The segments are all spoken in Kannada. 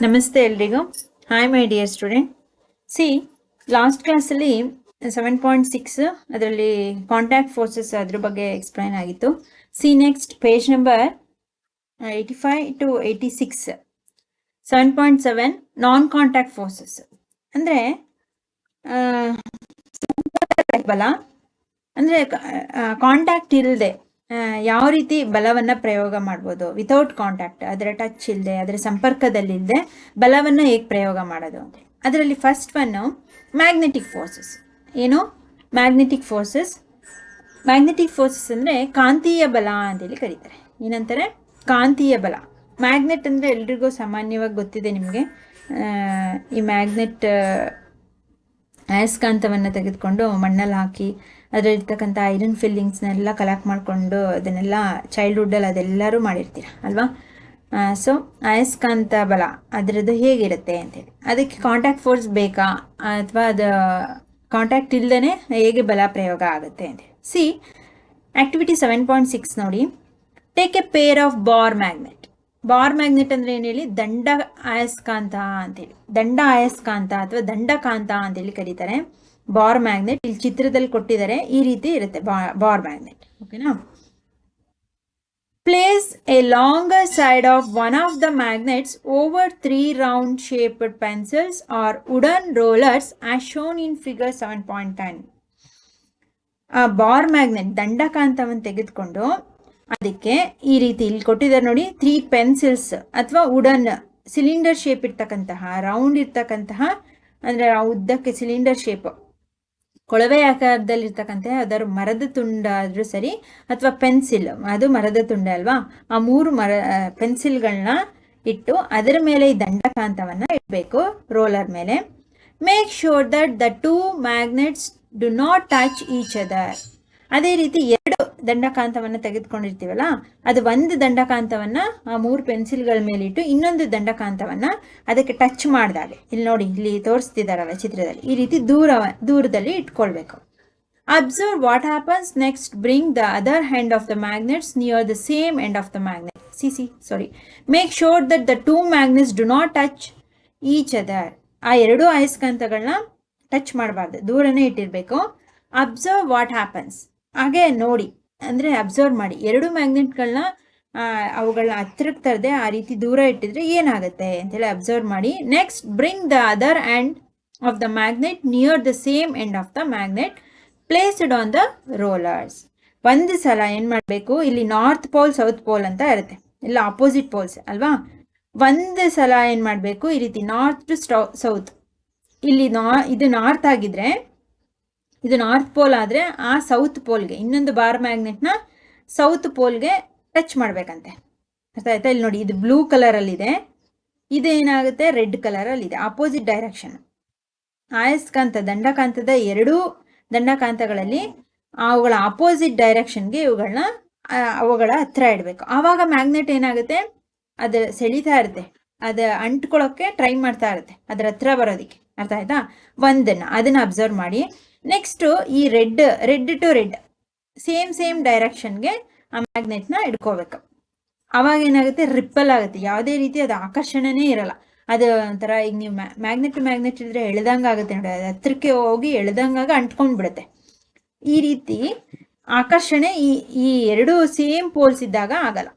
ನಮಸ್ತೆ ಎಲ್ರಿಗೂ. Hi my dear student. C last ಕ್ಲಾಸಲ್ಲಿ 7.6 ಅದರಲ್ಲಿ ಕಾಂಟ್ಯಾಕ್ಟ್ ಫೋರ್ಸಸ್ ಅದ್ರ ಬಗ್ಗೆ ಎಕ್ಸ್ಪ್ಲೈನ್ ಆಗಿತ್ತು. C next page number 85 to 86 7.7 non contact forces ಅಂದರೆ ಬಲ ಅಂದರೆ ಕಾಂಟ್ಯಾಕ್ಟ್ ಇಲ್ಲದೆ ಯಾವ ರೀತಿ ಬಲವನ್ನು ಪ್ರಯೋಗ ಮಾಡ್ಬೋದು ವಿತೌಟ್ ಕಾಂಟ್ಯಾಕ್ಟ್, ಅದರ ಟಚ್ ಇಲ್ಲದೆ ಅದರ ಸಂಪರ್ಕದಲ್ಲಿಲ್ಲದೆ ಬಲವನ್ನು ಹೇಗೆ ಪ್ರಯೋಗ ಮಾಡೋದು ಅಂತ. ಅದರಲ್ಲಿ ಫಸ್ಟ್ ಒನ್ನು ಮ್ಯಾಗ್ನೆಟಿಕ್ ಫೋರ್ಸಸ್. ಏನು ಮ್ಯಾಗ್ನೆಟಿಕ್ ಫೋರ್ಸಸ್? ಮ್ಯಾಗ್ನೆಟಿಕ್ ಫೋರ್ಸಸ್ ಅಂದರೆ ಕಾಂತೀಯ ಬಲ ಅಂತೇಳಿ ಕರೀತಾರೆ. ಏನಂತಾರೆ? ಕಾಂತೀಯ ಬಲ. ಮ್ಯಾಗ್ನೆಟ್ ಅಂದರೆ ಎಲ್ರಿಗೂ ಸಾಮಾನ್ಯವಾಗಿ ಗೊತ್ತಿದೆ ನಿಮಗೆ. ಈ ಮ್ಯಾಗ್ನೆಟ್ ಅಯಸ್ಕಾಂತವನ್ನು ತೆಗೆದುಕೊಂಡು ಮಣ್ಣಲ್ಲಿ ಹಾಕಿ ಅದರಲ್ಲಿರ್ತಕ್ಕಂಥ ಐರನ್ ಫಿಲ್ಲಿಂಗ್ಸ್ನೆಲ್ಲ ಕಲೆಕ್ಟ್ ಮಾಡಿಕೊಂಡು ಅದನ್ನೆಲ್ಲ ಚೈಲ್ಡ್ಹುಡ್ಡಲ್ಲಿ ಅದೆಲ್ಲರೂ ಮಾಡಿರ್ತೀರ ಅಲ್ವಾ? ಸೊ ಅಯಸ್ಕಾಂತ ಬಲ ಅದರದ್ದು ಹೇಗಿರುತ್ತೆ ಅಂತೇಳಿ, ಅದಕ್ಕೆ ಕಾಂಟ್ಯಾಕ್ಟ್ ಫೋರ್ಸ್ ಬೇಕಾ ಅಥವಾ ಅದು ಕಾಂಟ್ಯಾಕ್ಟ್ ಇಲ್ಲದೇ ಹೇಗೆ ಬಲ ಪ್ರಯೋಗ ಆಗುತ್ತೆ ಅಂತ. ಸಿ ಆಕ್ಟಿವಿಟಿ 7.6 ನೋಡಿ. Take A pair of bar magnet. Bar magnet ಅಂದರೆ ಏನು ಹೇಳಿ? ದಂಡ ಅಯಸ್ಕಾಂತ ಅಂತೇಳಿ, ದಂಡ ಅಯಸ್ಕಾಂತ ಅಥವಾ ದಂಡಕಾಂತ ಅಂತೇಳಿ ಕರೀತಾರೆ. ಬಾರ್ ಮ್ಯಾಗ್ನೆಟ್ ಇಲ್ಲಿ ಚಿತ್ರದಲ್ಲಿ ಕೊಟ್ಟಿದ್ದಾರೆ, ಈ ರೀತಿ ಇರುತ್ತೆ ಬಾರ್ ಮ್ಯಾಗ್ನೆಟ್. ಓಕೆನಾ? Place a longer side of one of the magnets over 3 round shaped pencils or wooden rollers as shown in figure 7.10. ಆ ಬಾರ್ ಮ್ಯಾಗ್ನೆಟ್ ದಂಡಕಾಂತವನ್ನು ತೆಗೆದುಕೊಂಡು ಅದಕ್ಕೆ ಈ ರೀತಿ ಇಲ್ಲಿ ಕೊಟ್ಟಿದ್ದಾರೆ ನೋಡಿ, 3 ಪೆನ್ಸಿಲ್ಸ್ ಅಥವಾ ವುಡನ್ ಸಿಲಿಂಡರ್ ಶೇಪ್ ಇರ್ತಕ್ಕಂತಹ, ರೌಂಡ್ ಇರ್ತಕ್ಕಂತಹ ಅಂದರೆ ಉದ್ದಕ್ಕೆ ಸಿಲಿಂಡರ್ ಶೇಪ್ ಕೊಳವೆ ಆಕಾರದಲ್ಲಿರ್ತಕ್ಕಂಥ ಅದರ ಮರದ ತುಂಡ ಆದರೂ ಸರಿ ಅಥವಾ ಪೆನ್ಸಿಲ್, ಅದು ಮರದ ತುಂಡ ಅಲ್ವಾ, ಆ 3 ಪೆನ್ಸಿಲ್ಗಳನ್ನ ಇಟ್ಟು ಅದರ ಮೇಲೆ ಈ ದಂಡಕಾಂತವನ್ನು ಇಡಬೇಕು ರೋಲರ್ ಮೇಲೆ. Make sure that the 2 magnets do not touch each other. ಅದೇ ರೀತಿ 2 ದಂಡಕಾಂತವನ್ನು ತೆಗೆದುಕೊಂಡಿರ್ತೀವಲ್ಲ, ಅದು ಒಂದು ದಂಡಕಾಂತವನ್ನು ಆ 3 ಪೆನ್ಸಿಲ್ಗಳ ಮೇಲಿಟ್ಟು ಇನ್ನೊಂದು ದಂಡಕಾಂತವನ್ನು ಅದಕ್ಕೆ ಟಚ್ ಮಾಡಿದಾಗ, ಇಲ್ಲಿ ನೋಡಿ ಇಲ್ಲಿ ತೋರಿಸ್ತಿದಾರಲ್ಲ ಚಿತ್ರದಲ್ಲಿ, ಈ ರೀತಿ ದೂರದಲ್ಲಿ ಇಟ್ಕೊಳ್ಬೇಕು. Observe what happens next. Bring the other hand of the magnets near the same end of the magnet. Make sure that the 2 magnets do not touch each other. ಆ 2 ಅಯಸ್ಕಾಂತಗಳನ್ನ ಟಚ್ ಮಾಡಬಾರ್ದು, ದೂರನೇ ಇಟ್ಟಿರಬೇಕು. Observe what happens. ಹಾಗೆ ನೋಡಿ ಅಂದರೆ ಅಬ್ಸರ್ವ್ ಮಾಡಿ, 2 ಮ್ಯಾಗ್ನೆಟ್ಗಳನ್ನ ಅವುಗಳನ್ನ ಹತ್ರಕ್ಕೆ ತರದೆ ಆ ರೀತಿ ದೂರ ಇಟ್ಟಿದ್ರೆ ಏನಾಗುತ್ತೆ ಅಂತೇಳಿ ಅಬ್ಸರ್ವ್ ಮಾಡಿ. Next bring the other end of the magnet near the same end of the magnet placed on the rollers. ಒಂದು ಸಲ ಏನು ಮಾಡಬೇಕು, ಇಲ್ಲಿ ನಾರ್ತ್ ಪೋಲ್ ಸೌತ್ ಪೋಲ್ ಅಂತ ಇರುತ್ತೆ, ಇಲ್ಲ ಆಪೋಸಿಟ್ ಪೋಲ್ಸ್ ಅಲ್ವಾ. ಒಂದು ಸಲ ಏನು ಮಾಡಬೇಕು, ಈ ರೀತಿ ನಾರ್ತ್ ಟು ಸೌತ್, ಇಲ್ಲಿ ಇದು ನಾರ್ತ್ ಆಗಿದ್ರೆ, ಇದು ನಾರ್ತ್ ಪೋಲ್ ಆದರೆ ಆ ಸೌತ್ ಪೋಲ್ಗೆ ಇನ್ನೊಂದು ಬಾರ್ ಮ್ಯಾಗ್ನೆಟ್ನ ಸೌತ್ ಪೋಲ್ಗೆ ಟಚ್ ಮಾಡಬೇಕಂತೆ. ಅರ್ಥ ಆಯ್ತಾ? ಇಲ್ಲಿ ನೋಡಿ, ಇದು ಬ್ಲೂ ಕಲರಲ್ಲಿದೆ, ಇದೇನಾಗುತ್ತೆ ರೆಡ್ ಕಲರಲ್ಲಿದೆ, ಆಪೋಸಿಟ್ ಡೈರೆಕ್ಷನ್. ಅಯಸ್ಕಾಂತ ದಂಡಕಾಂತದ 2 ದಂಡಕಾಂತಗಳಲ್ಲಿ ಅವುಗಳ ಆಪೋಸಿಟ್ ಡೈರೆಕ್ಷನ್ಗೆ ಇವುಗಳನ್ನ ಅವುಗಳ ಹತ್ರ ಇಡಬೇಕು. ಆವಾಗ ಮ್ಯಾಗ್ನೆಟ್ ಏನಾಗುತ್ತೆ, ಅದು ಸೆಳೀತಾ ಇರುತ್ತೆ, ಅದು ಅಂಟ್ಕೊಳ್ಳೋಕ್ಕೆ ಟ್ರೈ ಮಾಡ್ತಾ ಇರುತ್ತೆ ಅದರ ಹತ್ರ ಬರೋದಕ್ಕೆ. ಅರ್ಥ ಆಯ್ತಾ? ಅದನ್ನು ಅಬ್ಸರ್ವ್ ಮಾಡಿ. ನೆಕ್ಸ್ಟು ಈ ರೆಡ್ ಟು ರೆಡ್ ಸೇಮ್ ಡೈರೆಕ್ಷನ್ಗೆ ಆ ಮ್ಯಾಗ್ನೆಟ್ನ ಇಟ್ಕೋಬೇಕು. ಆವಾಗ ಏನಾಗುತ್ತೆ, ರಿಪ್ಪಲ್ ಆಗುತ್ತೆ, ಯಾವುದೇ ರೀತಿ ಅದು ಆಕರ್ಷಣೆನೇ ಇರಲ್ಲ. ಅದು ಒಂಥರ, ಈಗ ನೀವು ಮ್ಯಾಗ್ನೆಟ್ ಇದ್ರೆ ಎಳ್ದಂಗೆ ಆಗುತ್ತೆ ನೋಡಿ, ಅದು ಹತ್ರಕ್ಕೆ ಹೋಗಿ ಎಳ್ದಂಗಾಗ ಅಂಟ್ಕೊಂಡು ಬಿಡುತ್ತೆ. ಈ ರೀತಿ ಆಕರ್ಷಣೆ ಈ 2 ಸೇಮ್ ಪೋಲ್ಸ್ ಇದ್ದಾಗ ಆಗಲ್ಲ.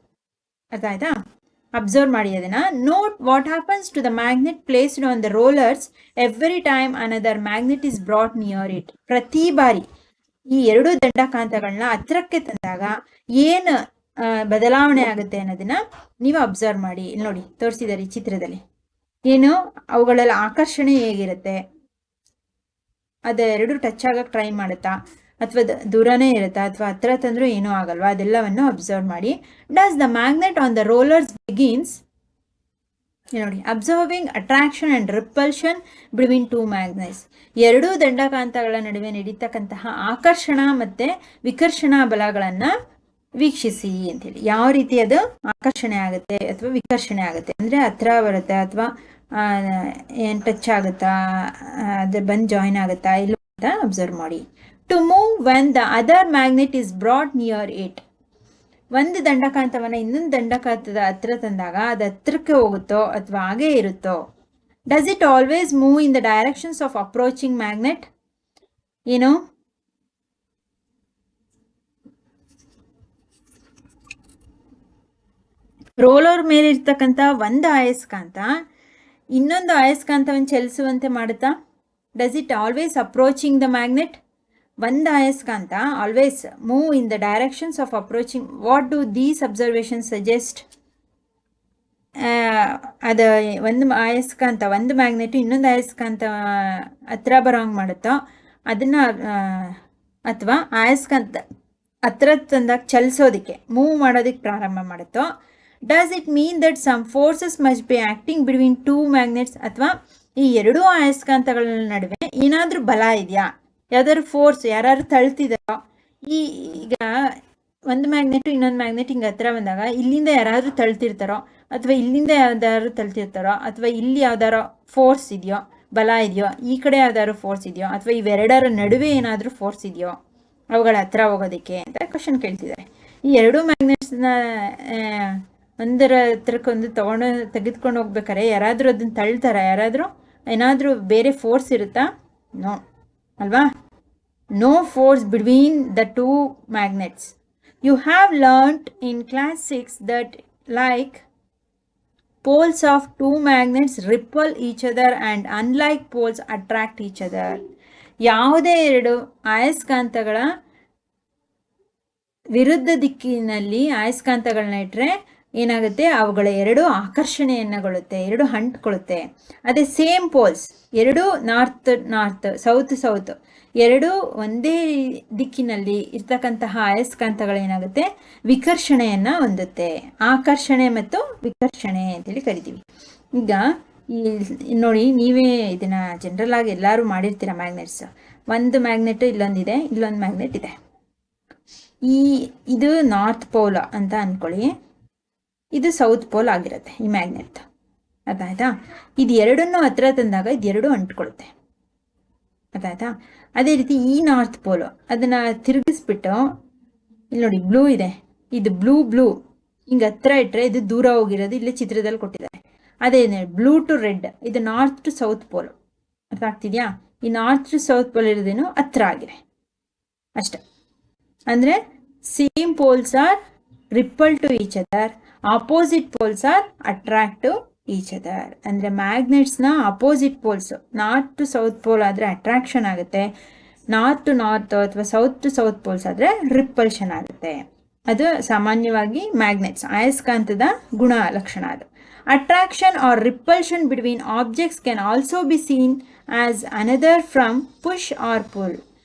ಅರ್ಥ ಆಯ್ತಾ? ಅಬ್ಸರ್ವ್ ಮಾಡಿ ಅದನ್ನ. Note what happens to the magnet placed on the rollers every time another magnet is brought near it. ಪ್ರತಿ ಬಾರಿ ಈ 2 ದಂಡಕಾಂತಗಳನ್ನ ಹತ್ರಕ್ಕೆ ತಂದಾಗ ಏನು ಬದಲಾವಣೆ ಆಗುತ್ತೆ ಅನ್ನೋದನ್ನ ನೀವು ಅಬ್ಸರ್ವ್ ಮಾಡಿ. ಇಲ್ಲಿ ನೋಡಿ ತೋರಿಸಿದ್ದಾರೆ ಈ ಚಿತ್ರದಲ್ಲಿ, ಏನು ಅವುಗಳೆಲ್ಲ ಆಕರ್ಷಣೆ ಹೇಗಿರುತ್ತೆ, ಅದು 2 ಟಚ್ ಆಗಕ್ಕೆ ಟ್ರೈ ಮಾಡುತ್ತಾ ಅಥವಾ ದೂರನೇ ಇರುತ್ತಾ ಅಥವಾ ಹತ್ರ ತಂದ್ರೂ ಏನೂ ಆಗಲ್ವಾ, ಅದೆಲ್ಲವನ್ನು ಅಬ್ಸರ್ವ್ ಮಾಡಿ. Does the magnet on the rollers begins, ನೋಡಿ, observing attraction and repulsion between 2 magnets. 2 ದಂಡಕಾಂತಗಳ ನಡುವೆ ನಡೀತಕ್ಕಂತಹ ಆಕರ್ಷಣ ಮತ್ತು ವಿಕರ್ಷಣಾ ಬಲಗಳನ್ನು ವೀಕ್ಷಿಸಿ ಅಂತೇಳಿ. ಯಾವ ರೀತಿ ಅದು ಆಕರ್ಷಣೆ ಆಗುತ್ತೆ ಅಥವಾ ವಿಕರ್ಷಣೆ ಆಗುತ್ತೆ ಅಂದರೆ ಹತ್ರ ಬರುತ್ತೆ ಅಥವಾ ಏನು ಟಚ್ ಆಗುತ್ತಾ, ಅದು ಬಂದು ಜಾಯಿನ್ ಆಗುತ್ತಾ ಇಲ್ಲ ಅಂತ ಅಬ್ಸರ್ವ್ ಮಾಡಿ. To move when the other magnet is brought near it. ಒಂದು ದಂಡಕಾಂತವನ್ನು ಇನ್ನೊಂದು ದಂಡಕಾಂತದ ಹತ್ರ ತಂದಾಗ ಅದು ಹತ್ರಕ್ಕೆ ಹೋಗುತ್ತೋ ಅಥವಾ ಹಾಗೇ ಇರುತ್ತೋ? Does it always move in the directions of approaching magnet? ಏನು ರೋಲರ್ ಮೇಲೆ ಇರ್ತಕ್ಕಂಥ ಒಂದು ಅಯಸ್ಕಾಂತ ಇನ್ನೊಂದು ಅಯಸ್ಕಾಂತವನ್ನು ಚಲಿಸುವಂತೆ ಮಾಡುತ್ತಾ? Does it always approaching the magnet? ಒಂದು ಅಯಸ್ಕಾಂತ always move in the directions of approaching. What do these observations suggest? ಅದು ಒಂದು ಅಯಸ್ಕಾಂತ ಒಂದು ಮ್ಯಾಗ್ನೆಟ್ ಇನ್ನೊಂದು ಅಯಸ್ಕಾಂತ ಹತ್ರ ಬರೋಂಗೆ ಮಾಡುತ್ತೋ ಅದನ್ನು, ಅಥವಾ ಅಯಸ್ಕಾಂತ ಹತ್ರ ತಂದಾಗ ಚಲಿಸೋದಕ್ಕೆ ಮೂವ್ ಮಾಡೋದಕ್ಕೆ ಪ್ರಾರಂಭ ಮಾಡುತ್ತೋ? Does it mean that some forces must be acting between two magnets? ಅಥವಾ ಈ ಎರಡೂ ಅಯಸ್ಕಾಂತಗಳ ನಡುವೆ ಏನಾದರೂ ಬಲ ಇದೆಯಾ? ಯಾವ್ದಾದ್ರು ಫೋರ್ಸ್ ಯಾರು ತಳ್ತಿದಾರೋ? ಈಗ ಒಂದು ಮ್ಯಾಗ್ನೆಟು ಇನ್ನೊಂದು ಮ್ಯಾಗ್ನೆಟ್ ಹಿಂಗೆ ಹತ್ರ ಬಂದಾಗ ಇಲ್ಲಿಂದ ಯಾರಾದರೂ ತಳ್ತಿರ್ತಾರೋ, ಅಥವಾ ಇಲ್ಲಿಂದ ಯಾವ್ದಾದ್ರು ತಳ್ತಿರ್ತಾರೋ, ಅಥವಾ ಇಲ್ಲಿ ಯಾವ್ದಾರೋ ಫೋರ್ಸ್ ಇದೆಯೋ, ಬಲ ಇದೆಯೋ, ಈ ಕಡೆ ಯಾವ್ದಾದ್ರು ಫೋರ್ಸ್ ಇದೆಯೋ, ಅಥವಾ ಇವೆರಡರ ನಡುವೆ ಏನಾದರೂ ಫೋರ್ಸ್ ಇದೆಯೋ ಅವುಗಳ ಹತ್ರ ಹೋಗೋದಕ್ಕೆ ಅಂತ ಕ್ವಶನ್ ಕೇಳ್ತಿದ್ದಾರೆ. ಈ ಎರಡೂ ಮ್ಯಾಗ್ನೆಟ್ಸ್ನ ಒಂದರ ಹತ್ರಕ್ಕೊಂದು ತೆಗೆದುಕೊಂಡು ಹೋಗ್ಬೇಕಾರೆ ಯಾರಾದರೂ ಅದನ್ನು ತಳ್ತಾರ? ಯಾರಾದರೂ ಏನಾದರೂ ಬೇರೆ ಫೋರ್ಸ್ ಇರುತ್ತಾ? ನೋ ಅಲ್ವಾ? No force between the two magnets. You have learned in class 6 that like poles of two magnets repel each other and unlike poles attract each other. ಯಾವುದೇ ಎರಡು ಅಯಸ್ಕಾಂತಗಳ ವಿರುದ್ಧ ದಿಕ್ಕಿನಲ್ಲಿ ಅಯಸ್ಕಾಂತಗಳನ್ನ ಇಟ್ಟರೆ ಏನಾಗುತ್ತೆ? ಅವುಗಳ ಎರಡು ಆಕರ್ಷಣೆಯನ್ನುಗೊಳ್ಳುತ್ತೆ, ಎರಡು ಅಂಟ್ಕೊಳ್ಳುತ್ತೆ. ಅದೇ ಸೇಮ್ ಪೋಲ್ಸ್, ಎರಡು ನಾರ್ತ್ ಸೌತ್ ಎರಡು ಒಂದೇ ದಿಕ್ಕಿನಲ್ಲಿ ಇರ್ತಕ್ಕಂತಹ ಅಯಸ್ಕಾಂತಗಳೇನಾಗುತ್ತೆ? ವಿಕರ್ಷಣೆಯನ್ನು ಹೊಂದುತ್ತೆ. ಆಕರ್ಷಣೆ ಮತ್ತು ವಿಕರ್ಷಣೆ ಅಂತೇಳಿ ಕರಿತೀವಿ. ಈಗ ಈ ನೋಡಿ, ನೀವೇ ಇದನ್ನು ಜನರಲ್ ಆಗಿ ಎಲ್ಲರೂ ಮಾಡಿರ್ತೀರ. ಮ್ಯಾಗ್ನೆಟ್ಸ್, ಒಂದು ಮ್ಯಾಗ್ನೆಟ್ ಇಲ್ಲೊಂದಿದೆ, ಇಲ್ಲೊಂದು ಮ್ಯಾಗ್ನೆಟ್ ಇದೆ. ಇದು ನಾರ್ತ್ ಪೋಲ್ ಅಂತ ಅಂದ್ಕೊಳ್ಳಿ, ಇದು ಸೌತ್ ಪೋಲ್ ಆಗಿರುತ್ತೆ ಈ ಮ್ಯಾಗ್ನೆಟ್. ಅದಾಯ್ತಾ? ಇದು ಎರಡನ್ನೂ ಹತ್ರ ತಂದಾಗ ಇದೆರಡು ಅಂಟ್ಕೊಳ್ಳುತ್ತೆ. ಅದಾಯ್ತಾ? ಅದೇ ರೀತಿ ಈ ನಾರ್ತ್ ಪೋಲು ಅದನ್ನು ತಿರುಗಿಸ್ಬಿಟ್ಟು ಇಲ್ಲಿ ನೋಡಿ ಬ್ಲೂ ಇದೆ, ಇದು ಬ್ಲೂ ಹಿಂಗೆ ಹತ್ರ ಇಟ್ಟರೆ ಇದು ದೂರ ಹೋಗಿರೋದು ಇಲ್ಲೇ ಚಿತ್ರದಲ್ಲಿ ಕೊಟ್ಟಿದ್ದಾರೆ. ಅದೇ ಬ್ಲೂ ಟು ರೆಡ್, ಇದು ನಾರ್ತ್ ಟು ಸೌತ್ ಪೋಲು. ಅರ್ಥ ಆಗ್ತಿದೆಯಾ? ಈ ನಾರ್ತ್ ಟು ಸೌತ್ ಪೋಲ್ ಇರೋದೇನು ಹತ್ರ ಆಗಿದೆ ಅಷ್ಟೆ. ಅಂದರೆ same poles are repel to each other, opposite poles are attract to each other. ಅಂದರೆ ಮ್ಯಾಗ್ನೆಟ್ಸ್ನ opposite poles north to south pole ಆದರೆ ಅಟ್ರಾಕ್ಷನ್ ಆಗುತ್ತೆ, ನಾರ್ತ್ ಟು ನಾರ್ತ್ ಅಥವಾ ಸೌತ್ ಟು ಸೌತ್ ಪೋಲ್ಸ್ ಆದರೆ ರಿಪಲ್ಷನ್ ಆಗುತ್ತೆ. ಅದು ಸಾಮಾನ್ಯವಾಗಿ ಮ್ಯಾಗ್ನೆಟ್ಸ್ ಅಯಸ್ಕಾಂತದ ಗುಣ ಲಕ್ಷಣ. ಅದು attraction or repulsion between objects can also be seen as another from push or pull.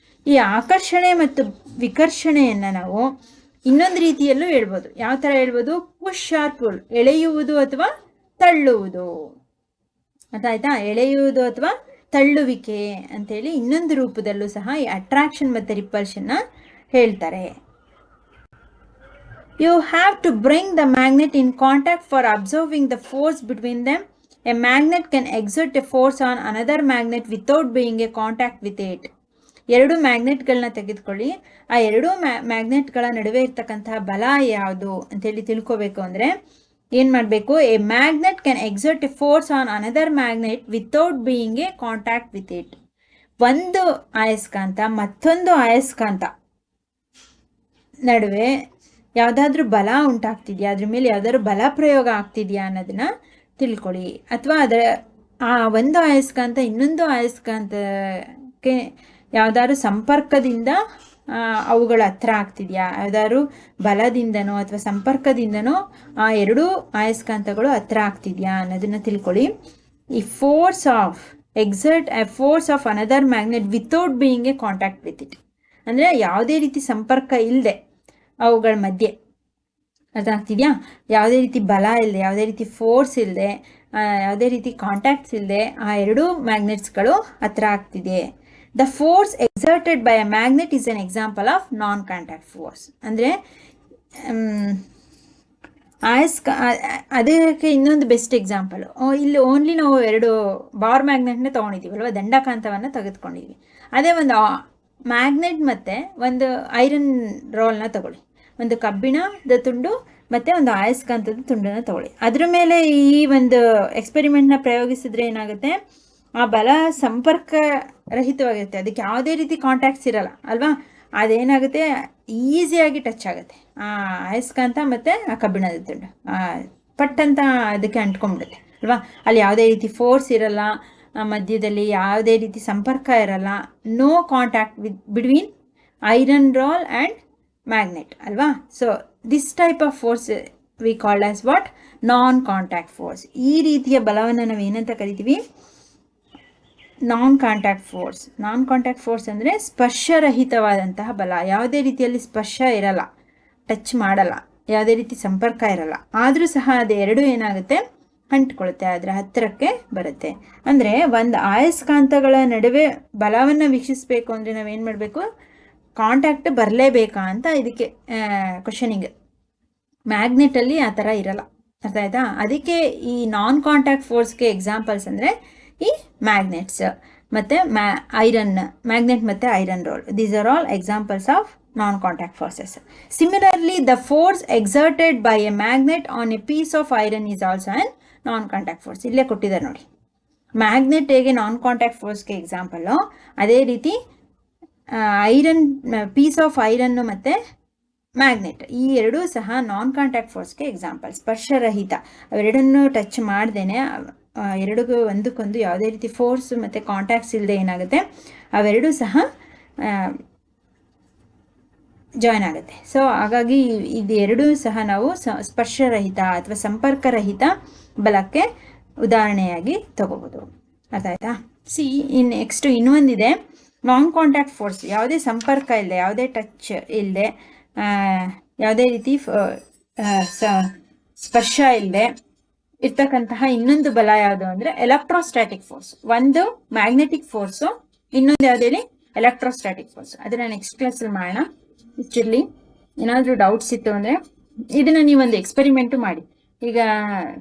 ಈ ಆಕರ್ಷಣೆ ಮತ್ತು ವಿಕರ್ಷಣೆಯನ್ನು ನಾವು ಇನ್ನೊಂದು ರೀತಿಯಲ್ಲೂ ಹೇಳ್ಬೋದು. ಯಾವ ಥರ ಹೇಳ್ಬೋದು? ಪುಷ್ ಆರ್ ಪುಲ್, ಎಳೆಯುವುದು ಅಥವಾ ತಳ್ಳುವುದು. ಅದಾಯ್ತಾ? ಎಳೆಯುವುದು ಅಥವಾ ತಳ್ಳುವಿಕೆ ಅಂತೇಳಿ ಇನ್ನೊಂದು ರೂಪದಲ್ಲೂ ಸಹ ಈ ಅಟ್ರಾಕ್ಷನ್ ಮತ್ತು ರಿಪಲ್ಷನ್ನ ಹೇಳ್ತಾರೆ. You have to bring the magnet in contact for observing the force between them. A magnet can exert a force on another magnet without being a contact with it. ಎರಡು ಮ್ಯಾಗ್ನೆಟ್ಗಳನ್ನ ತೆಗೆದುಕೊಳ್ಳಿ, ಆ ಎರಡೂ ಮ್ಯಾಗ್ನೆಟ್ಗಳ ನಡುವೆ ಇರ್ತಕ್ಕಂತಹ ಬಲ ಯಾವುದು ಅಂತೇಳಿ ತಿಳ್ಕೋಬೇಕು ಅಂದರೆ ಏನು ಮಾಡಬೇಕು? A magnet can exert a force on another magnet without being a contact with it. ಒಂದು ಅಯಸ್ಕಾಂತ ಮತ್ತೊಂದು ಅಯಸ್ಕಾಂತ ನಡುವೆ ಯಾವುದಾದ್ರೂ ಬಲ ಉಂಟಾಗ್ತಿದೆಯಾ, ಅದ್ರ ಮೇಲೆ ಯಾವುದಾದ್ರೂ ಬಲ ಪ್ರಯೋಗ ಆಗ್ತಿದೆಯಾ ಅನ್ನೋದನ್ನ ತಿಳ್ಕೊಳ್ಳಿ. ಅಥವಾ ಆ ಒಂದು ಅಯಸ್ಕಾಂತ ಇನ್ನೊಂದು ಅಯಸ್ಕಾಂತಕ್ಕೆ ಯಾವುದಾದ್ರು ಸಂಪರ್ಕದಿಂದ ಅವುಗಳ ಹತ್ರ ಆಗ್ತಿದೆಯಾ, ಯಾವುದಾದ್ರು ಬಲದಿಂದನೋ ಅಥವಾ ಸಂಪರ್ಕದಿಂದನೋ ಆ ಎರಡೂ ಅಯಸ್ಕಾಂತಗಳು ಹತ್ರ ಆಗ್ತಿದೆಯಾ ಅನ್ನೋದನ್ನು ತಿಳ್ಕೊಳ್ಳಿ. ಈ force of exert a force of another magnet without being a contact with it ಅಂದರೆ ಯಾವುದೇ ರೀತಿ ಸಂಪರ್ಕ ಇಲ್ಲದೆ ಅವುಗಳ ಮಧ್ಯೆ. ಅರ್ಥ ಆಗ್ತಿದೆಯಾ? ಯಾವುದೇ ರೀತಿ ಬಲ ಇಲ್ಲದೆ, ಯಾವುದೇ ರೀತಿ ಫೋರ್ಸ್ ಇಲ್ಲದೆ, ಯಾವುದೇ ರೀತಿ ಕಾಂಟ್ಯಾಕ್ಟ್ಸ್ ಇಲ್ಲದೆ ಆ ಎರಡೂ ಮ್ಯಾಗ್ನೆಟ್ಸ್ಗಳು ಹತ್ರ ಆಗ್ತಿದೆ. The force exerted by a magnet is an example of non contact force. ಅಂದರೆ ಅದಕ್ಕೆ ಇನ್ನೊಂದು ಬೆಸ್ಟ್ ಎಕ್ಸಾಂಪಲು ಇಲ್ಲಿ ಓನ್ಲಿ ನಾವು ಎರಡು ಬಾರ್ ಮ್ಯಾಗ್ನೆಟ್ನ ತೊಗೊಂಡಿದ್ದೀವಲ್ವ, ದಂಡಕಾಂತವನ್ನು ತೆಗೆದುಕೊಂಡಿದ್ವಿ. ಅದೇ ಒಂದು ಮ್ಯಾಗ್ನೆಟ್ ಮತ್ತು ಒಂದು ಐರನ್ ರಾಲ್ನ ತಗೊಳ್ಳಿ. ಒಂದು ಕಬ್ಬಿಣದ ತುಂಡು ಮತ್ತು ಒಂದು ಅಯಸ್ಕಾಂತದ ತುಂಡನ್ನು ತಗೊಳ್ಳಿ. ಅದ್ರ ಮೇಲೆ ಈ ಒಂದು ಎಕ್ಸ್ಪೆರಿಮೆಂಟ್ನ ಪ್ರಯೋಗಿಸಿದ್ರೆ ಏನಾಗುತ್ತೆ, ಆ ಬಲ ಸಂಪರ್ಕ ರಹಿತವಾಗಿರುತ್ತೆ, ಅದಕ್ಕೆ ಯಾವುದೇ ರೀತಿ ಕಾಂಟ್ಯಾಕ್ಟ್ಸ್ ಇರಲ್ಲ ಅಲ್ವಾ. ಅದೇನಾಗುತ್ತೆ, ಈಸಿಯಾಗಿ ಟಚ್ ಆಗುತ್ತೆ ಆ ಅಯಸ್ಕಾಂತ ಮತ್ತು ಆ ಕಬ್ಬಿಣದ ತುಂಡು, ಪಟ್ಟಂತ ಅದಕ್ಕೆ ಅಂಟ್ಕೊಂಡ್ಬಿಡುತ್ತೆ ಅಲ್ವಾ. ಅಲ್ಲಿ ಯಾವುದೇ ರೀತಿ ಫೋರ್ಸ್ ಇರಲ್ಲ, ಮಧ್ಯದಲ್ಲಿ ಯಾವುದೇ ರೀತಿ ಸಂಪರ್ಕ ಇರಲ್ಲ, no contact between iron rod and magnet ಅಲ್ವಾ. So this type of force we called as what, non contact force. ಈ ರೀತಿಯ ಬಲವನ್ನು ನಾವು ಏನಂತ ಕರಿತೀವಿ, non contact force. Non contact force ಅಂದರೆ ಸ್ಪರ್ಶರಹಿತವಾದಂತಹ ಬಲ, ಯಾವುದೇ ರೀತಿಯಲ್ಲಿ ಸ್ಪರ್ಶ ಇರಲ್ಲ, ಟಚ್ ಮಾಡಲ್ಲ, ಯಾವುದೇ ರೀತಿ ಸಂಪರ್ಕ ಇರಲ್ಲ, ಆದರೂ ಸಹ ಅದು ಎರಡು ಏನಾಗುತ್ತೆ, ಅಂಟ್ಕೊಳ್ಳುತ್ತೆ, ಅದರ ಹತ್ತಿರಕ್ಕೆ ಬರುತ್ತೆ. ಅಂದರೆ ಒಂದು ಅಯಸ್ಕಾಂತಗಳ ನಡುವೆ ಬಲವನ್ನು ವೀಕ್ಷಿಸಬೇಕು ಅಂದರೆ ನಾವೇನು ಮಾಡಬೇಕು, ಕಾಂಟ್ಯಾಕ್ಟ್ ಬರಲೇಬೇಕಾ ಅಂತ ಇದಕ್ಕೆ ಕ್ವಶನಿಂಗ್. ಮ್ಯಾಗ್ನೆಟಲ್ಲಿ ಆ ಥರ ಇರಲ್ಲ, ಅರ್ಥ ಆಯ್ತಾ. ಅದಕ್ಕೆ ಈ ನಾನ್ ಕಾಂಟ್ಯಾಕ್ಟ್ ಫೋರ್ಸ್ಗೆ ಎಕ್ಸಾಂಪಲ್ಸ್ ಅಂದರೆ ಈ ಮ್ಯಾಗ್ನೆಟ್ಸ್ ಮತ್ತು ಐರನ್, ಮ್ಯಾಗ್ನೆಟ್ ಮತ್ತು iron roll, these are all examples of non contact forces. Similarly the force exerted by a magnet on a piece of iron is also an non contact force. ಇಲ್ಲೇ ಕೊಟ್ಟಿದ್ದಾರೆ ನೋಡಿ, ಮ್ಯಾಗ್ನೆಟ್ ಹೇಗೆ ನಾನ್ ಕಾಂಟ್ಯಾಕ್ಟ್ ಫೋರ್ಸ್ಗೆ ಎಕ್ಸಾಂಪಲ್ಲು, ಅದೇ ರೀತಿ ಐರನ್, ಪೀಸ್ ಆಫ್ ಐರನ್ನು ಮತ್ತು ಮ್ಯಾಗ್ನೆಟ್, ಈ ಎರಡೂ ಸಹ ನಾನ್ ಕಾಂಟ್ಯಾಕ್ಟ್ ಫೋರ್ಸ್ಗೆ ಎಕ್ಸಾಂಪಲ್. ಸ್ಪರ್ಶರಹಿತ, ಅವೆರಡನ್ನು ಟಚ್ ಮಾಡ್ದೇನೆ, ಎರಡಿಗೂ ಒಂದಕ್ಕೊಂದು ಯಾವುದೇ ರೀತಿ ಫೋರ್ಸ್ ಮತ್ತು ಕಾಂಟ್ಯಾಕ್ಟ್ಸ್ ಇಲ್ಲದೆ ಏನಾಗುತ್ತೆ, ಅವೆರಡೂ ಸಹ ಜಾಯ್ನ್ ಆಗುತ್ತೆ. ಸೊ ಹಾಗಾಗಿ ಇದು ಎರಡೂ ಸಹ ನಾವು ಸ್ಪರ್ಶರಹಿತ ಅಥವಾ ಸಂಪರ್ಕರಹಿತ ಬಲಕ್ಕೆ ಉದಾಹರಣೆಯಾಗಿ ತಗೋಬೋದು, ಅರ್ಥ ಆಯ್ತಾ. ಸಿ ನೆಕ್ಸ್ಟ್ ಇನ್ನೊಂದಿದೆ, ನಾನ್ ಕಾಂಟ್ಯಾಕ್ಟ್ ಫೋರ್ಸ್, ಯಾವುದೇ ಸಂಪರ್ಕ ಇಲ್ಲದೆ, ಯಾವುದೇ ಟಚ್ ಇಲ್ಲದೆ, ಯಾವುದೇ ರೀತಿ ಸ್ಪರ್ಶ ಇಲ್ಲದೆ ಇರ್ತಕ್ಕಂತಹ ಇನ್ನೊಂದು ಬಲ ಯಾವುದು ಅಂದರೆ ಎಲೆಕ್ಟ್ರೋಸ್ಟ್ಯಾಟಿಕ್ ಫೋರ್ಸ್. ಒಂದು ಮ್ಯಾಗ್ನೆಟಿಕ್ ಫೋರ್ಸು, ಇನ್ನೊಂದು ಯಾವುದು ಹೇಳಿ, ಎಲೆಕ್ಟ್ರೋಸ್ಟ್ಯಾಟಿಕ್ ಫೋರ್ಸ್. ಅದನ್ನು ನೆಕ್ಸ್ಟ್ ಕ್ಲಾಸಲ್ಲಿ ಮಾಡೋಣ. ಇಷ್ಟಿರಲಿ. ಏನಾದರೂ ಡೌಟ್ಸ್ ಇತ್ತು ಅಂದರೆ ಇದನ್ನು ನೀವೊಂದು ಎಕ್ಸ್ಪೆರಿಮೆಂಟು ಮಾಡಿ. ಈಗ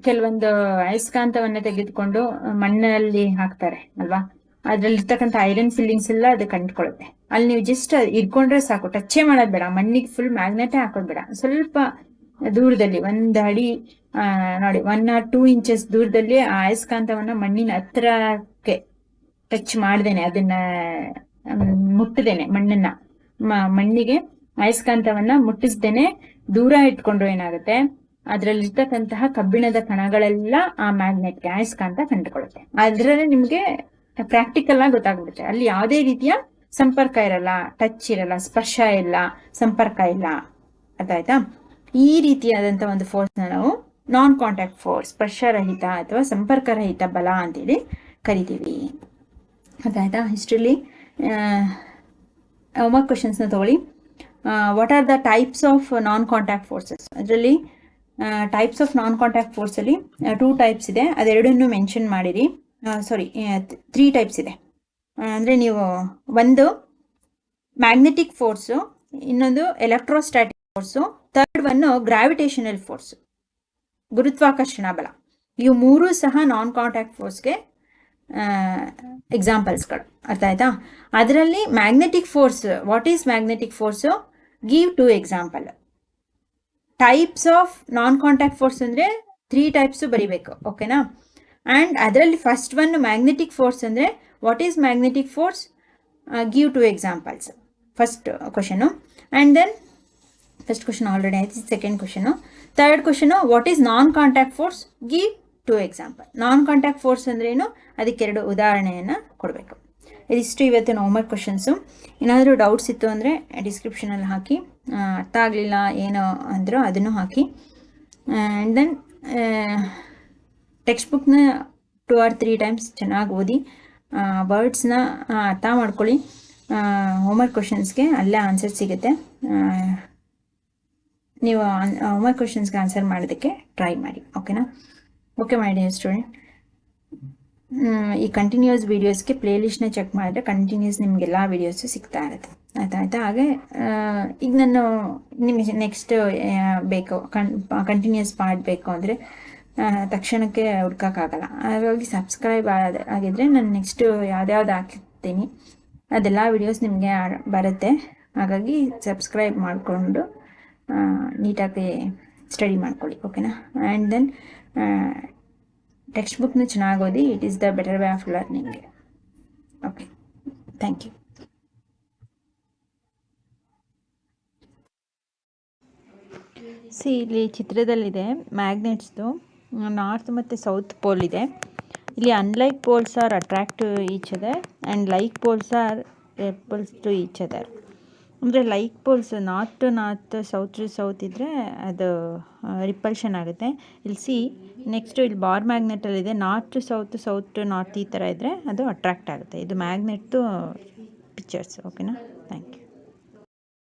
ಕೆಲವೊಂದು ಅಯಸ್ಕಾಂತವನ್ನು ತೆಗೆದುಕೊಂಡು ಮಣ್ಣಲ್ಲಿ ಹಾಕ್ತಾರೆ ಅಲ್ವಾ, ಅದರಲ್ಲಿರ್ತಕ್ಕಂಥ ಐರನ್ ಫಿಲ್ಲಿಂಗ್ಸ್ ಎಲ್ಲ ಅದಕ್ಕೆ ಅಂಟ್ಕೊಳ್ಳುತ್ತೆ. ಅಲ್ಲಿ ನೀವು ಜಸ್ಟ್ ಇಟ್ಕೊಂಡ್ರೆ ಸಾಕು, ಟಚ್ಚೇ ಮಾಡೋದು ಬೇಡ, ಮಣ್ಣಿಗೆ ಫುಲ್ ಮ್ಯಾಗ್ನೆಟೇ ಹಾಕೋದು ಬೇಡ. ಸ್ವಲ್ಪ ದೂರದಲ್ಲಿ, ಒಂದು ಅಡಿ ನೋಡಿ, 1 or 2 inches ದೂರದಲ್ಲಿ ಆ ಅಯಸ್ಕಾಂತವನ್ನು ಮಣ್ಣಿನ ಹತ್ರಕ್ಕೆ ಟಚ್ ಮಾಡ್ದೇನೆ, ಅದನ್ನ ಮುಟ್ಟದೇನೆ, ಮಣ್ಣಿಗೆ ಅಯಸ್ಕಾಂತವನ್ನ ಮುಟ್ಟಿಸ್ದೇನೆ ದೂರ ಇಟ್ಕೊಂಡ್ರು ಏನಾಗುತ್ತೆ, ಅದರಲ್ಲಿರ್ತಕ್ಕಂತಹ ಕಬ್ಬಿಣದ ಕಣಗಳೆಲ್ಲ ಆ ಮ್ಯಾಗ್ನೆಟ್ಗೆ, ಅಯಸ್ಕಾಂತ ಕಂಡುಕೊಳ್ಳುತ್ತೆ. ಅದರಲ್ಲಿ ನಿಮಗೆ ಪ್ರಾಕ್ಟಿಕಲ್ ಆಗಿ ಗೊತ್ತಾಗ್ಬಿಡುತ್ತೆ, ಅಲ್ಲಿ ಯಾವುದೇ ರೀತಿಯ ಸಂಪರ್ಕ ಇರಲ್ಲ, ಟಚ್ ಇರಲ್ಲ, ಸ್ಪರ್ಶ ಇಲ್ಲ, ಸಂಪರ್ಕ ಇಲ್ಲ, ಅದಾಯ್ತಾ. ಈ ರೀತಿಯಾದಂಥ ಒಂದು ಫೋರ್ಸ್ನ ನಾವು ನಾನ್ ಕಾಂಟ್ಯಾಕ್ಟ್ ಫೋರ್ಸ್, ಸ್ಪರ್ಶರಹಿತ ಅಥವಾ ಸಂಪರ್ಕರಹಿತ ಬಲ ಅಂತೇಳಿ ಕರಿತೀವಿ, ಅದಾಯ್ತಾ. ಹಿಸ್ಟ್ರಿಲಿ ಹೋಮ್ವರ್ಕ್ ಕ್ವಶನ್ಸ್ನ ತಗೊಳ್ಳಿ. What are the types of non contact forces? ಅದರಲ್ಲಿ ಟೈಪ್ಸ್ ಆಫ್ ನಾನ್ ಕಾಂಟ್ಯಾಕ್ಟ್ ಫೋರ್ಸಲ್ಲಿ 2 types ಇದೆ, ಅದೆರಡನ್ನೂ ಮೆನ್ಷನ್ ಮಾಡಿರಿ. 3 types ಇದೆ. ಅಂದರೆ ನೀವು ಒಂದು ಮ್ಯಾಗ್ನೆಟಿಕ್ ಫೋರ್ಸು, ಇನ್ನೊಂದು electrostatic force, third one gravitational force, ಗುರುತ್ವಾಕರ್ಷಣಾ ಬಲ. ಇವು 3 ಸಹ ನಾನ್ ಕಾಂಟ್ಯಾಕ್ಟ್ ಫೋರ್ಸ್ಗೆ ಎಕ್ಸಾಂಪಲ್ಸ್ಗಳು, ಅರ್ಥ ಆಯ್ತಾ. ಅದರಲ್ಲಿ magnetic force, what is magnetic force, give 2 examples. Types of non contact force ಅಂದರೆ 3 types ಬರಿಬೇಕು, ಓಕೆನಾ. ಆ್ಯಂಡ್ ಅದರಲ್ಲಿ ಫಸ್ಟ್ ಒನ್ ಮ್ಯಾಗ್ನೆಟಿಕ್ ಫೋರ್ಸ್ ಅಂದರೆ what is magnetic force, give 2 examples, first question. And then first question already ಆಯ್ತು, second question. Third question, what is non contact force, give 2 examples. Non contact force ಅಂದ್ರೇನು, ಅದಕ್ಕೆ 2 ಉದಾಹರಣೆಯನ್ನು ಕೊಡಬೇಕು. ಇದಿಷ್ಟು ಇವತ್ತಿನ ಹೋಮ್ವರ್ಕ್ ಕ್ವಶನ್ಸು. ಏನಾದರೂ ಡೌಟ್ಸ್ ಇತ್ತು ಅಂದರೆ ಡಿಸ್ಕ್ರಿಪ್ಷನಲ್ಲಿ ಹಾಕಿ, ಅರ್ಥ ಆಗಲಿಲ್ಲ ಏನೋ ಅಂದರೂ ಅದನ್ನು ಹಾಕಿ. ಆ್ಯಂಡ್ ದೆನ್ ಟೆಕ್ಸ್ಟ್ ಬುಕ್ನ 2 or 3 times ಚೆನ್ನಾಗಿ ಓದಿ, ವರ್ಡ್ಸ್ನ ಅರ್ಥ ಮಾಡ್ಕೊಳ್ಳಿ. ಹೋಮ್ವರ್ಕ್ ಕ್ವಶನ್ಸ್ಗೆ ಅಲ್ಲೇ ಆನ್ಸರ್ ಸಿಗುತ್ತೆ, ನೀವು ಹೋಮ್ವರ್ಕ್ ಕ್ವಶನ್ಸ್ಗೆ ಆನ್ಸರ್ ಮಾಡೋದಕ್ಕೆ ಟ್ರೈ ಮಾಡಿ, ಓಕೆನಾ. ಓಕೆ ಮೈ ಡಿಯರ್ ಸ್ಟೂಡೆಂಟ್, ಈ ಕಂಟಿನ್ಯೂಸ್ ವೀಡಿಯೋಸ್ಗೆ ಪ್ಲೇಲಿಸ್ಟ್ನ ಚೆಕ್ ಮಾಡಿದ್ರೆ ಕಂಟಿನ್ಯೂಸ್ ನಿಮಗೆಲ್ಲ ವೀಡಿಯೋಸು ಸಿಗ್ತಾ ಇರುತ್ತೆ, ಆಯ್ತಾ. ಹಾಗೆ ಈಗ ನಾನು ನಿಮಗೆ ನೆಕ್ಸ್ಟ್ ಬೇಕು, ಕಂಟಿನ್ಯೂಸ್ ಪಾರ್ಟ್ ಬೇಕು ಅಂದರೆ ತಕ್ಷಣಕ್ಕೆ ಹುಡ್ಕೋಕ್ಕಾಗಲ್ಲ. ಹಾಗಾಗಿ ಸಬ್ಸ್ಕ್ರೈಬ್ ಆಗಿದ್ದರೆ ನಾನು ನೆಕ್ಸ್ಟು ಯಾವ್ದ್ಯಾವ್ದು ಹಾಕಿರ್ತೀನಿ ಅದೆಲ್ಲ ವೀಡಿಯೋಸ್ ನಿಮಗೆ ಬರುತ್ತೆ. ಹಾಗಾಗಿ ಸಬ್ಸ್ಕ್ರೈಬ್ ಮಾಡಿಕೊಂಡು ನೀಟಾಗಿ ಸ್ಟಡಿ ಮಾಡ್ಕೊಳ್ಳಿ, ಓಕೆನಾ. ಆ್ಯಂಡ್ ದೆನ್ ಟೆಕ್ಸ್ಟ್ ಬುಕ್ನ ಚೆನ್ನಾಗಿ ಓದಿ. It is the better way of learning. Okay, thank you. ಇಲ್ಲಿ ಚಿತ್ರದಲ್ಲಿದೆ ಮ್ಯಾಗ್ನೆಟ್ಸ್ದು ನಾರ್ತ್ ಮತ್ತು ಸೌತ್ ಪೋಲ್ ಇದೆ. ಇಲ್ಲಿ unlike poles are attractive each other and like poles are repels to each other. ಅಂದರೆ like poles north to north, south to south ಇದ್ದರೆ ಅದು ರಿಪಲ್ಷನ್ ಆಗುತ್ತೆ. ಇಲ್ಲಿ ನೆಕ್ಸ್ಟು ಇಲ್ಲಿ ಬಾರ್ ಮ್ಯಾಗ್ನೆಟಲ್ಲಿದೆ north to south, south to north ಈ ಥರ ಇದ್ದರೆ ಅದು ಅಟ್ರಾಕ್ಟ್ ಆಗುತ್ತೆ. ಇದು ಮ್ಯಾಗ್ನೆಟ್ದು ಪಿಕ್ಚರ್ಸ್, ಓಕೆನಾ. Thank you.